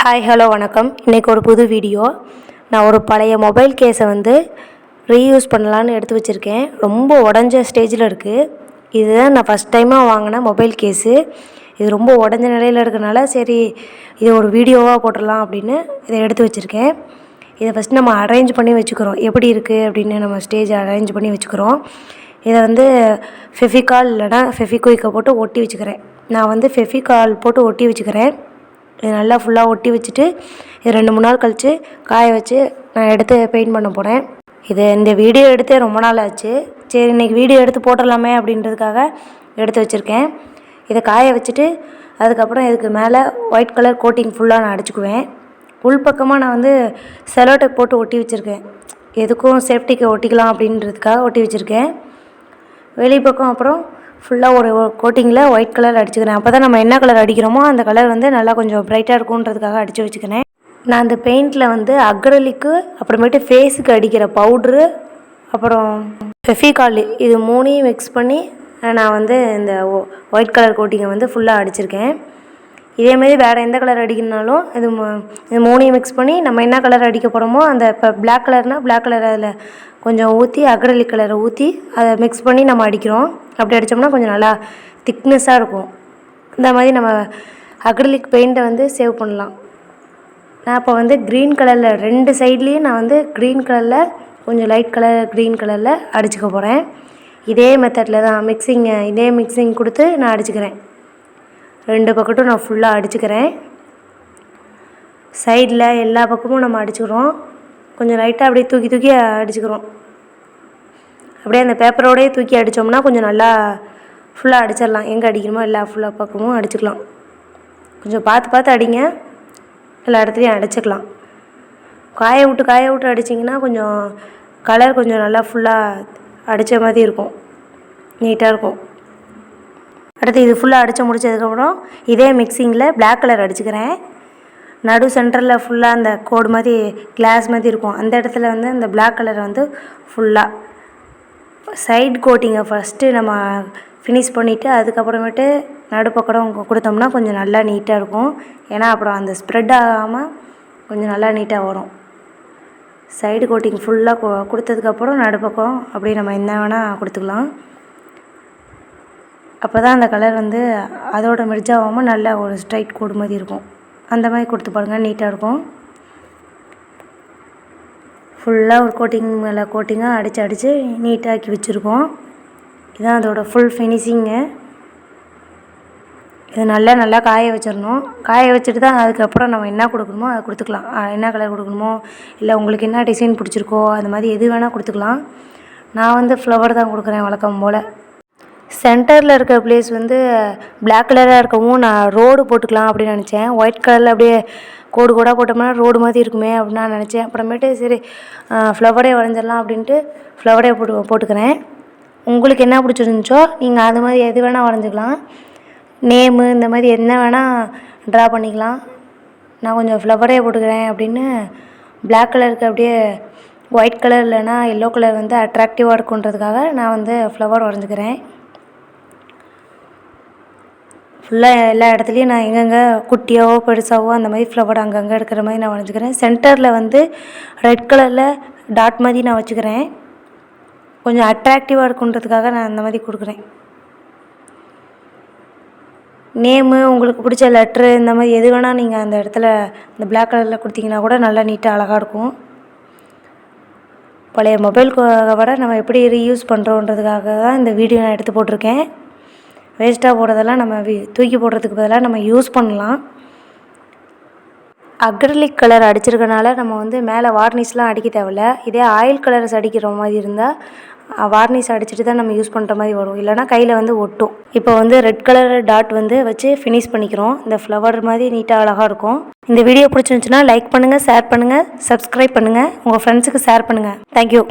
Hi hello வணக்கம். இன்றைக்கி ஒரு புது வீடியோ. நான் ஒரு பழைய மொபைல் கேஸை ரீயூஸ் பண்ணலான்னு எடுத்து வச்சுருக்கேன். ரொம்ப உடஞ்ச ஸ்டேஜில் இருக்குது. இதுதான் நான் ஃபஸ்ட் டைமாக வாங்கின மொபைல் கேஸு. இது ரொம்ப உடஞ்ச நிலையில் இருக்கிறனால சரி இதை ஒரு வீடியோவாக போட்டுடலாம் அப்படின்னு இதை எடுத்து வச்சுருக்கேன். இதை ஃபஸ்ட் நம்ம அரேஞ்ச் பண்ணி வச்சுக்கிறோம். எப்படி இருக்குது அப்படின்னு நம்ம ஸ்டேஜ் அரேஞ்ச் பண்ணி வச்சுக்கிறோம். இதை ஃபெவிகால் இல்லைனா ஃபெவிக்விக்கை போட்டு ஒட்டி வச்சுக்கிறேன். நான் ஃபெவிகால் போட்டு ஒட்டி வச்சுக்கிறேன். இது நல்லா ஃபுல்லாக ஒட்டி வச்சுட்டு இது 2-3 நாள் கழித்து காய வச்சு நான் எடுத்து பெயிண்ட் பண்ண போகிறேன். இந்த வீடியோ எடுத்தே ரொம்ப நாள் ஆச்சு. சரி இன்றைக்கி வீடியோ எடுத்து போட்டுடலாமே அப்படின்றதுக்காக எடுத்து வச்சுருக்கேன். இதை காய வச்சுட்டு அதுக்கப்புறம் இதுக்கு மேலே ஒயிட் கலர் கோட்டிங் ஃபுல்லாக நான் அடிச்சுக்குவேன். உள்பக்கமாக நான் செலோ டேப் போட்டு ஒட்டி வச்சுருக்கேன். எதுக்கும் சேஃப்டிக்கு ஒட்டிக்கலாம் அப்படின்றதுக்காக ஒட்டி வச்சுருக்கேன். வெளிப்பக்கம் அப்புறம் ஃபுல்லாக ஒரு கோட்டிங்கில் ஒயிட் கலர் அடிச்சுக்கிறேன். அப்போ தான் நம்ம என்ன கலர் அடிக்கிறோமோ அந்த கலர் நல்லா கொஞ்சம் ப்ரைட்டாக இருக்குன்றதுக்காக அடித்து வச்சுக்கிறேன். நான் அந்த பெயிண்டில் அக்ரலிக்கு அப்புறமேட்டு ஃபேஸுக்கு அடிக்கிற பவுட்ரு அப்புறம் ஃபெவிகால் இது 3ஐயும் மிக்ஸ் பண்ணி நான் இந்த ஒயிட் கலர் கோட்டிங்கை ஃபுல்லாக அடிச்சிருக்கேன். இதேமாரி வேறு எந்த கலர் அடிக்கணுனாலும் இது 3ஐயும் மிக்ஸ் பண்ணி நம்ம என்ன கலர் அடிக்க போகிறோமோ அந்த இப்போ பிளாக் கலர்னால் பிளாக் கலர் அதில் கொஞ்சம் ஊற்றி அக்ரலிக் கலரை ஊற்றி அதை மிக்ஸ் பண்ணி நம்ம அடிக்கிறோம். அப்படி அடித்தோம்னா கொஞ்சம் நல்லா திக்னஸாக இருக்கும். இந்த மாதிரி நம்ம அக்ரலிக் பெயிண்ட்டை சேவ் பண்ணலாம். நான் இப்போ க்ரீன் கலரில் 2 சைட்லேயும் நான் க்ரீன் கலரில் கொஞ்சம் லைட் கலர் க்ரீன் கலரில் அடிச்சுக்க போகிறேன். இதே மெத்தடில் தான் இதே மிக்சிங் கொடுத்து நான் அடிச்சுக்கிறேன். 2 பக்கட்டும் நான் ஃபுல்லாக அடிச்சுக்கிறேன். சைடில் எல்லா பக்கமும் நம்ம அடிச்சுக்கிறோம். கொஞ்சம் லைட்டாக அப்படியே தூக்கி தூக்கி அடிச்சுக்கிறோம். அப்படியே அந்த பேப்பரோடையே தூக்கி அடித்தோம்னா கொஞ்சம் நல்லா ஃபுல்லாக அடிச்சிடலாம். எங்கே அடிக்கணுமோ எல்லா ஃபுல்லாக பக்கமும் அடிச்சுக்கலாம். கொஞ்சம் பார்த்து பார்த்து அடிங்க. எல்லா இடத்துலையும் அடிச்சுக்கலாம். காய விட்டு அடிச்சிங்கன்னா கொஞ்சம் கலர் கொஞ்சம் நல்லா ஃபுல்லாக அடித்த மாதிரி இருக்கும். நீட்டாக இருக்கும். அடுத்து இது ஃபுல்லாக அடித்து முடித்ததுக்கப்புறம் இதே மிக்சிங்கில் பிளாக் கலர் அடிச்சுக்கிறேன். நடு சென்டரில் ஃபுல்லாக அந்த கோடு மாதிரி கிளாஸ் மாதிரி இருக்கும். அந்த இடத்துல அந்த பிளாக் கலரை ஃபுல்லாக சைட் கோட்டிங்கை ஃபஸ்ட்டு நம்ம ஃபினிஷ் பண்ணிவிட்டு அதுக்கப்புறமேட்டு நடுப்பக்கம் கொடுத்தோம்னா கொஞ்சம் நல்லா நீட்டாக இருக்கும். ஏன்னா அப்புறம் அந்த ஸ்ப்ரெட் ஆகாமல் கொஞ்சம் நல்லா நீட்டாக வரும். சைடு கோட்டிங் ஃபுல்லாக கொடுத்ததுக்கப்புறம் நடுப்பக்கம் அப்படி நம்ம என்ன வேணால் கொடுத்துக்கலாம். அப்போ தான் அந்த கலர் அதோட மெர்ஜ் ஆகாமல் நல்லா ஒரு ஸ்ட்ரைட் கோடு மாதிரி இருக்கும். அந்த மாதிரி கொடுத்து பாருங்கள், நீட்டாக இருக்கும். ஃபுல்லாக ஒரு கோட்டிங் மேலே கோட்டிங்காக அடித்து நீட்டாக்கி வச்சுருக்கோம். இதுதான் அதோடய ஃபுல் ஃபினிஷிங்கு. இது நல்லா காய வச்சிடணும். காய வச்சுட்டு தான் அதுக்கப்புறம் நம்ம என்ன கொடுக்கணுமோ அதை கொடுத்துக்கலாம். என்ன கலர் கொடுக்கணுமோ இல்லை உங்களுக்கு என்ன டிசைன் பிடிச்சிருக்கோ அந்த மாதிரி எது வேணால் கொடுத்துக்கலாம். நான் ஃப்ளவர் தான் கொடுக்குறேன் வழக்கம் போல். சென்டரில் இருக்கிற பிளேஸ் பிளாக் கலராக இருக்கவும் நான் ரோடு போட்டுக்கலாம் அப்படின்னு நினச்சேன். ஒயிட் கலரில் அப்படியே கோடு கோடாக போட்டோம்னா ரோடு மாதிரி இருக்குமே அப்படின்னு நான் நினச்சேன். அப்புறமேட்டு சரி ஃப்ளவரே வரைஞ்சிடலாம் அப்படின்ட்டு ஃப்ளவரே போட்டுக்கிறேன். உங்களுக்கு என்ன பிடிச்சிருந்துச்சோ நீங்கள் அது மாதிரி எது வேணால் வரைஞ்சிக்கலாம். நேமு இந்த மாதிரி என்ன வேணால் ட்ரா பண்ணிக்கலாம். நான் கொஞ்சம் ஃப்ளவரே போட்டுக்கிறேன் அப்படின்னு பிளாக் கலருக்கு அப்படியே ஒயிட் கலர் இல்லைன்னா எல்லோ கலர் அட்ராக்டிவாக இருக்குன்றதுக்காக நான் ஃப்ளவர் வரைஞ்சிக்கிறேன். ஃபுல்லாக எல்லா இடத்துலையும் நான் எங்கெங்கே குட்டியாவோ பெருசாவோ அந்த மாதிரி ஃப்ளவர் அங்கங்கே எடுக்கிற மாதிரி நான் வரைஞ்சிக்கிறேன். சென்டரில் ரெட் கலரில் டாட் மாதிரி நான் வச்சுக்கிறேன். கொஞ்சம் அட்ராக்டிவாக இருக்குன்றதுக்காக நான் அந்த மாதிரி கொடுக்குறேன். நேமு உங்களுக்கு பிடிச்ச லெட்ரு இந்த மாதிரி எது வேணால் நீங்கள் அந்த இடத்துல இந்த பிளாக் கலரில் கொடுத்தீங்கன்னா கூட நல்லா நீட்டாக அழகாக இருக்கும். பழைய மொபைல் கவரை நம்ம எப்படி ரீயூஸ் பண்ணுறோன்றதுக்காக தான் இந்த வீடியோ நான் எடுத்து போட்டிருக்கேன். வேஸ்ட்டாக போடுறதெல்லாம் நம்ம தூக்கி போடுறதுக்கு பதிலாக நம்ம யூஸ் பண்ணலாம். அக்ரலிக் கலர் அடிச்சிருக்கனால நம்ம மேலே வார்னிஷ்லாம் அடிக்க தேவையில்ல. இதே ஆயில் கலர்ஸ் அடிக்கிற மாதிரி இருந்தால் வார்னிஷ் அடிச்சுட்டு தான் நம்ம யூஸ் பண்ணுற மாதிரி வரும். இல்லைனா கையில் ஒட்டும். இப்போ ரெட் கலர் டாட் வச்சு ஃபினிஷ் பண்ணிக்கிறோம். இந்த ஃப்ளவர் மாதிரி நீட்டாக அழகாக இருக்கும். இந்த வீடியோ பிடிச்சிருந்துச்சுன்னா லைக் பண்ணுங்கள், ஷேர் பண்ணுங்கள், சப்ஸ்கிரைப் பண்ணுங்கள், உங்கள் ஃப்ரெண்ட்ஸுக்கு ஷேர் பண்ணுங்கள். தேங்க்யூ.